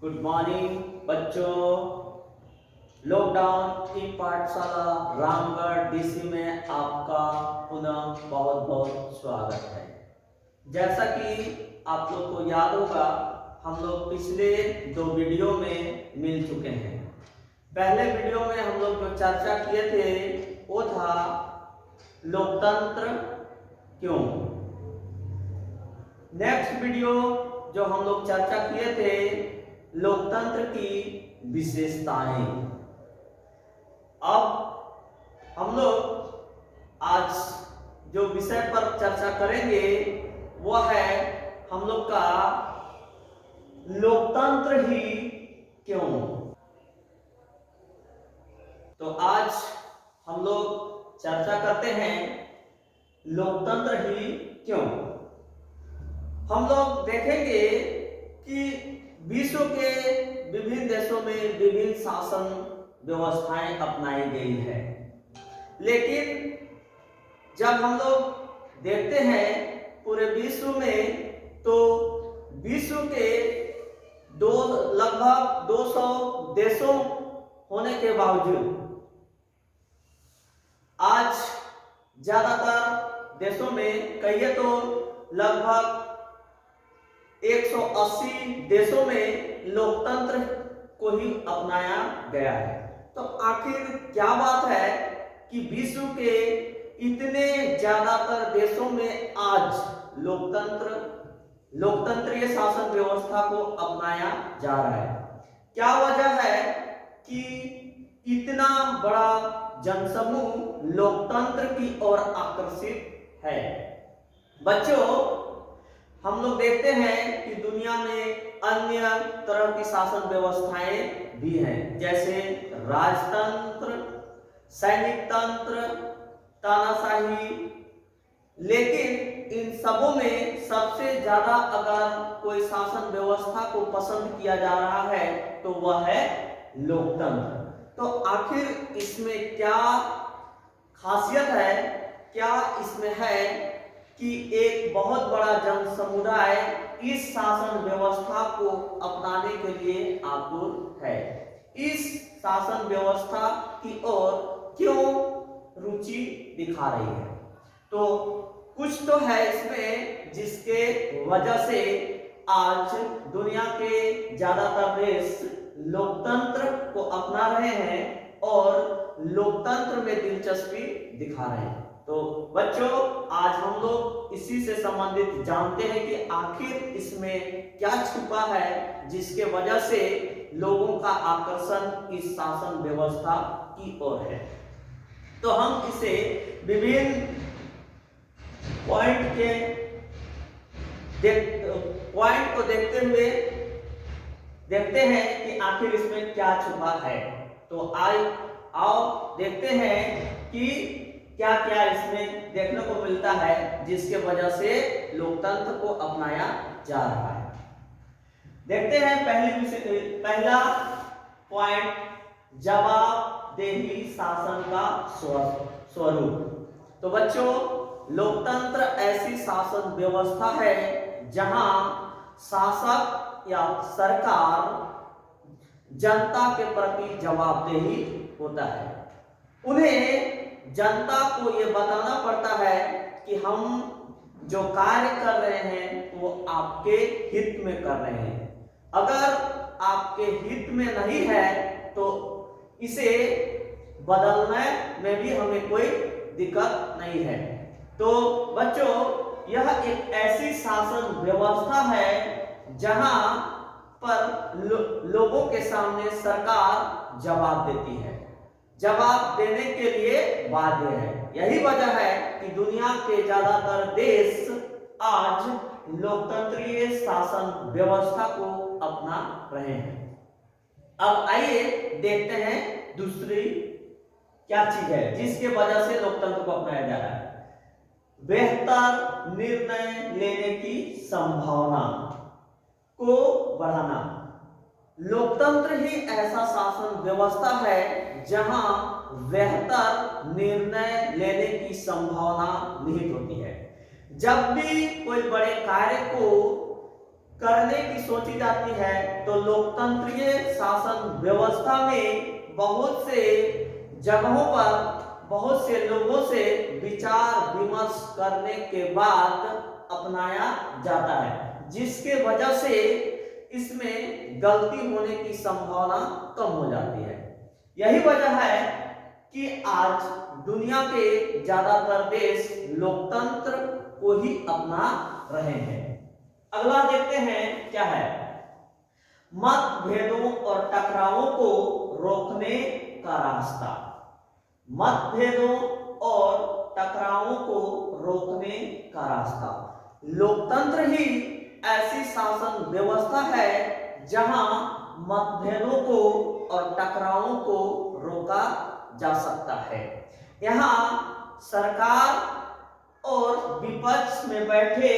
Good morning बच्चों। Lockdown ई पाठशाला Ramgarh DC में आपका पुनः बहुत बहुत स्वागत है। जैसा कि आप लोग को याद होगा, हम लोग पिछले 2 वीडियो में मिल चुके हैं। पहले वीडियो में हम लोग जो चर्चा किए थे वो था लोकतंत्र क्यों। नेक्स्ट वीडियो जो हम लोग चर्चा किए थे लोकतंत्र की विशेषताएं। अब हम लोग आज जो विषय पर चर्चा करेंगे वह है हम लोग का लोकतंत्र ही क्यों। तो आज हम लोग चर्चा करते हैं लोकतंत्र ही क्यों। हम लोग देखेंगे कि विश्व के विभिन्न देशों में विभिन्न शासन व्यवस्थाएं अपनाई गई है, लेकिन जब हम लोग देखते हैं पूरे विश्व में तो विश्व के लगभग 200 देशों होने के बावजूद आज ज्यादातर देशों में कहिए तो लगभग 180 देशों में लोकतंत्र को ही अपनाया गया है। तो आखिर क्या बात है कि विश्व के इतने ज्यादातर देशों में आज लोकतंत्रीय शासन व्यवस्था को अपनाया जा रहा है। क्या वजह है कि इतना बड़ा जनसमूह लोकतंत्र की ओर आकर्षित है। बच्चों, हम लोग देखते हैं कि दुनिया में अन्य तरह की शासन व्यवस्थाएं भी हैं, जैसे राजतंत्र, सैनिक तंत्र, तानाशाही। लेकिन इन सबों में सबसे ज्यादा अगर कोई शासन व्यवस्था को पसंद किया जा रहा है तो वह है लोकतंत्र। तो आखिर इसमें क्या खासियत है, क्या इसमें है कि एक बहुत बड़ा जन समुदाय इस शासन व्यवस्था को अपनाने के लिए आतुर है। इस शासन व्यवस्था की ओर क्यों रुचि दिखा रही है। तो कुछ तो है इसमें जिसके वजह से आज दुनिया के ज्यादातर देश लोकतंत्र को अपना रहे हैं और लोकतंत्र में दिलचस्पी दिखा रहे हैं। तो बच्चों, आज हम लोग इसी से संबंधित जानते हैं कि आखिर इसमें क्या छुपा है जिसके वजह से लोगों का आकर्षण इस शासन व्यवस्था की ओर है। तो हम इसे विभिन्न पॉइंट को देखते हुए देखते हैं कि आखिर इसमें क्या छुपा है। तो आओ देखते हैं कि क्या क्या इसमें देखने को मिलता है जिसके वजह से लोकतंत्र को अपनाया जा रहा है। देखते हैं पहला पॉइंट, जवाबदेही शासन का स्वरूप। तो बच्चों, लोकतंत्र ऐसी शासन व्यवस्था है जहां शासक या सरकार जनता के प्रति जवाबदेही होता है। उन्हें जनता को यह बताना पड़ता है कि हम जो कार्य कर रहे हैं वो आपके हित में कर रहे हैं। अगर आपके हित में नहीं है तो इसे बदलने में भी हमें कोई दिक्कत नहीं है। तो बच्चों, यह एक ऐसी शासन व्यवस्था है जहां पर लोगों के सामने सरकार जवाब देती है, जवाब देने के लिए बाध्य है। यही वजह है कि दुनिया के ज्यादातर देश आज लोकतंत्रीय शासन व्यवस्था को अपना रहे हैं। अब आइए देखते हैं दूसरी क्या चीज है जिसके वजह से लोकतंत्र को अपनाया जा रहा है। बेहतर निर्णय लेने की संभावना को बढ़ाना। लोकतंत्र ही ऐसा शासन व्यवस्था है जहां बेहतर निर्णय लेने की संभावना निहित होती है। जब भी कोई बड़े कार्य को करने की सोची जाती है तो लोकतंत्रीय शासन व्यवस्था में बहुत से जगहों पर बहुत से लोगों से विचार विमर्श करने के बाद अपनाया जाता है, जिसके वजह से इसमें गलती होने की संभावना कम हो जाती है। यही वजह है कि आज दुनिया के ज्यादातर देश लोकतंत्र को ही अपना रहे हैं। अगला देखते हैं क्या है, मतभेदों और टकरावों को रोकने का रास्ता। मतभेदों और टकरावों को रोकने का रास्ता। लोकतंत्र ही ऐसी शासन व्यवस्था है जहां मतभेदों को और टकरावों को रोका जा सकता है। यहाँ सरकार और विपक्ष में बैठे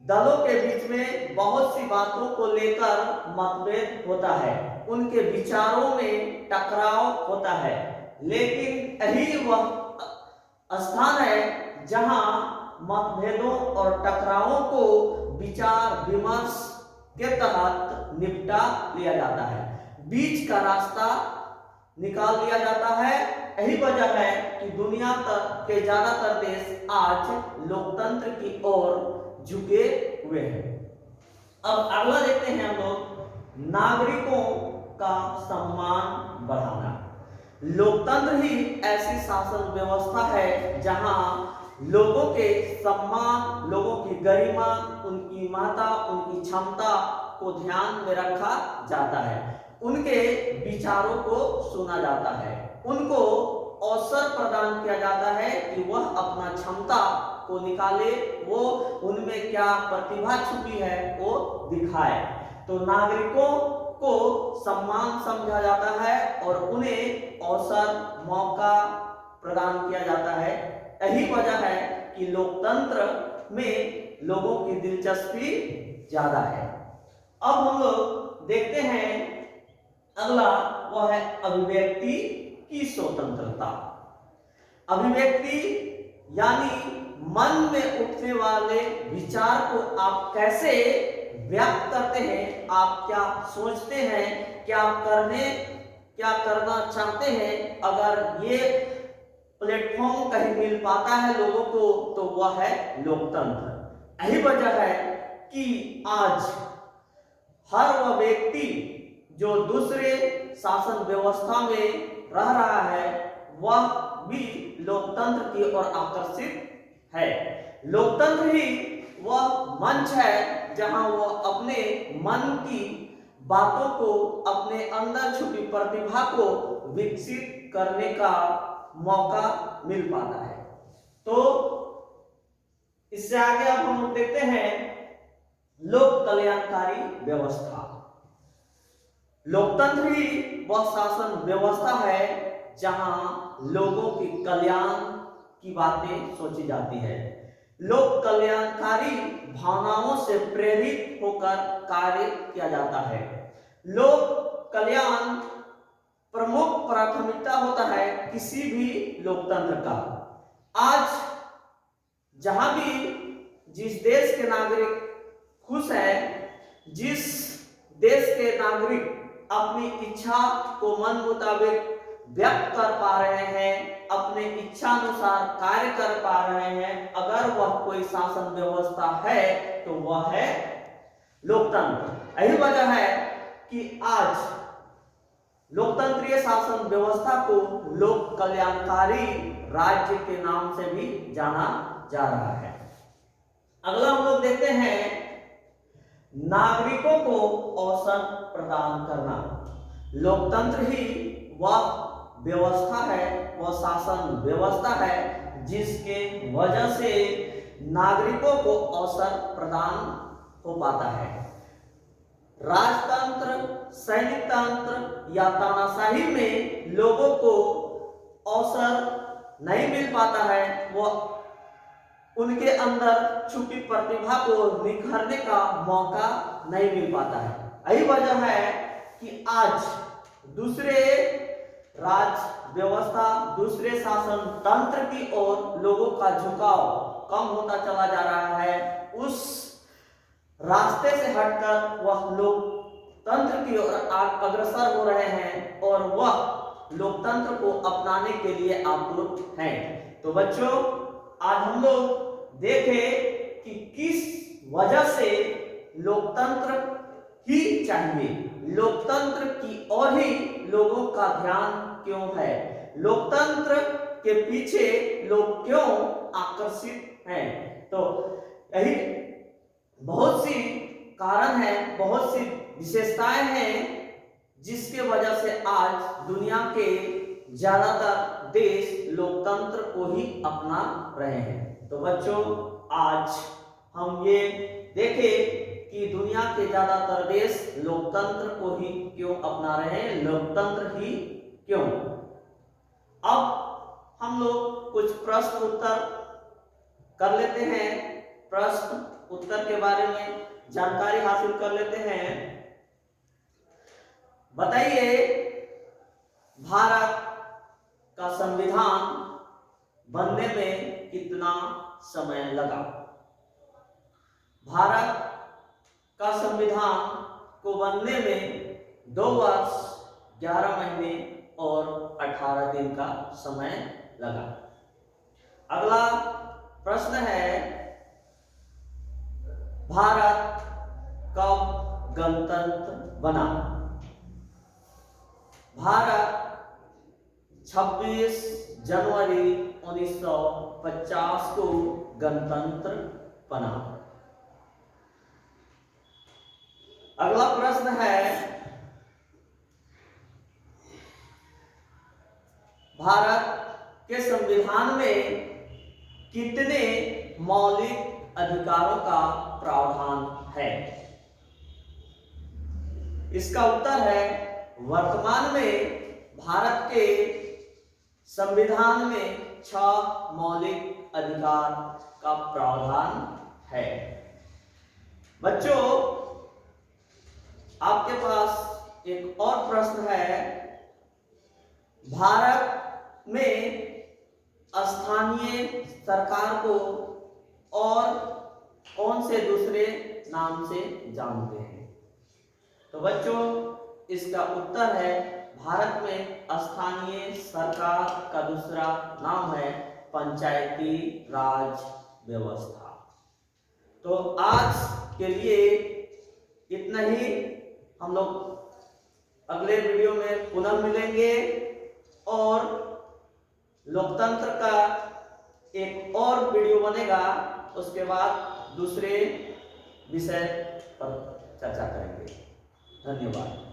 दलों के बीच में बहुत सी बातों को लेकर मतभेद होता है, उनके विचारों में टकराव होता है, लेकिन यही वह स्थान है जहां मतभेदों और टकरावों को विचार विमर्श के तहत निपटा लिया जाता है, बीच का रास्ता निकाल लिया जाता है। यही वजह है कि दुनिया के ज्यादातर देश आज लोकतंत्र की ओर झुके हुए हैं। अब अगला देखते हैं हम लोग, नागरिकों का सम्मान बढ़ाना। लोकतंत्र ही ऐसी शासन व्यवस्था है जहां लोगों के सम्मान, लोगों की गरिमा, उनकी महत्ता, उनकी क्षमता को ध्यान में रखा जाता है, उनके विचारों को सुना जाता है, उनको अवसर प्रदान किया जाता है कि वह अपना क्षमता को निकाले, वो उनमें क्या प्रतिभा छुपी है वो दिखाए। तो नागरिकों को सम्मान समझा जाता है और उन्हें अवसर, मौका प्रदान किया जाता है। यही वजह है कि लोकतंत्र में लोगों की दिलचस्पी ज्यादा है। अब हम लोग देखते हैं अगला, वह है अभिव्यक्ति की स्वतंत्रता। अभिव्यक्ति यानी मन में उठने वाले विचार को आप कैसे व्यक्त करते हैं, आप क्या सोचते हैं, क्या करना चाहते हैं। अगर ये प्लेटफॉर्म कहीं मिल पाता है लोगों को तो वह है लोकतंत्र। यही वजह है कि आज हर वह व्यक्ति जो दूसरे शासन व्यवस्था में रह रहा है वह भी लोकतंत्र की ओर आकर्षित है। लोकतंत्र ही वह मंच है जहां वह अपने मन की बातों को, अपने अंदर छुपी प्रतिभा को विकसित करने का मौका मिल पाता है। तो इससे आगे अब हम लोग देखते हैं लोक कल्याणकारी व्यवस्था। लोकतंत्र ही वह शासन व्यवस्था है जहां लोगों के कल्याण की बातें सोची जाती है। लोक कल्याणकारी भावनाओं से प्रेरित होकर कार्य किया जाता है। लोक कल्याण प्रमुख प्राथमिकता होता है किसी भी लोकतंत्र का। आज जहां भी जिस देश के नागरिक खुश है, जिस देश के नागरिक अपनी इच्छा को मन मुताबिक व्यक्त कर पा रहे हैं, अपने इच्छा अनुसार कार्य कर पा रहे हैं, अगर वह कोई शासन व्यवस्था है तो वह है लोकतंत्र। यही वजह है कि आज लोकतंत्रीय शासन व्यवस्था को लोक कल्याणकारी राज्य के नाम से भी जाना जा रहा है। अगला हम लोग देखते हैं नागरिकों को अवसर प्रदान करना। लोकतंत्र ही वह व्यवस्था है, वह शासन व्यवस्था है जिसके वजह से नागरिकों को अवसर प्रदान हो पाता है। राजतंत्र, सैनिक तंत्र या तानाशाही में लोगों को अवसर नहीं मिल पाता है, वह उनके अंदर छुपी प्रतिभा को निखरने का मौका नहीं मिल पाता है। यही वजह है कि आज दूसरे राज व्यवस्था, दूसरे शासन तंत्र की ओर लोगों का झुकाव कम होता चला जा रहा है। उस रास्ते से हटकर वह लोकतंत्र की ओर अग्रसर हो रहे हैं और वह लोकतंत्र को अपनाने के लिए आतुर हैं। तो बच्चों, आज हम लोग देखें कि किस वजह से लोकतंत्र ही चाहिए, लोकतंत्र की ओर ही लोगों का ध्यान क्यों है, लोकतंत्र के पीछे लोग क्यों आकर्षित हैं। तो यही बहुत सी कारण है, बहुत सी विशेषताएं हैं जिसके वजह से आज दुनिया के ज्यादातर देश लोकतंत्र को ही अपना रहे हैं। तो बच्चों, आज हम ये देखें कि दुनिया के ज्यादातर देश लोकतंत्र को ही क्यों अपना रहे हैं, लोकतंत्र ही क्यों। अब हम लोग कुछ प्रश्न उत्तर कर लेते हैं, प्रश्न उत्तर के बारे में जानकारी हासिल कर लेते हैं। बताइए, भारत का संविधान बनने में कितना समय लगा? भारत का संविधान को बनने में 2 वर्ष 11 महीने और 18 दिन का समय लगा। अगला प्रश्न है, भारत कब गणतंत्र बना? भारत 26 जनवरी 1950 को गणतंत्र बना। अगला प्रश्न है, भारत के संविधान में कितने मौलिक अधिकारों का प्रावधान है? इसका उत्तर है, वर्तमान में भारत के संविधान में 6 मौलिक अधिकार का प्रावधान है। बच्चों, आपके पास एक और प्रश्न है, भारत में स्थानीय सरकार को और कौन से दूसरे नाम से जानते हैं? तो बच्चों, इसका उत्तर है, भारत में स्थानीय सरकार का दूसरा नाम है पंचायती राज व्यवस्था। तो आज के लिए इतना ही। हम लोग अगले वीडियो में पुनः मिलेंगे और लोकतंत्र का एक और वीडियो बनेगा, उसके बाद दूसरे विषय पर चर्चा करेंगे। धन्यवाद।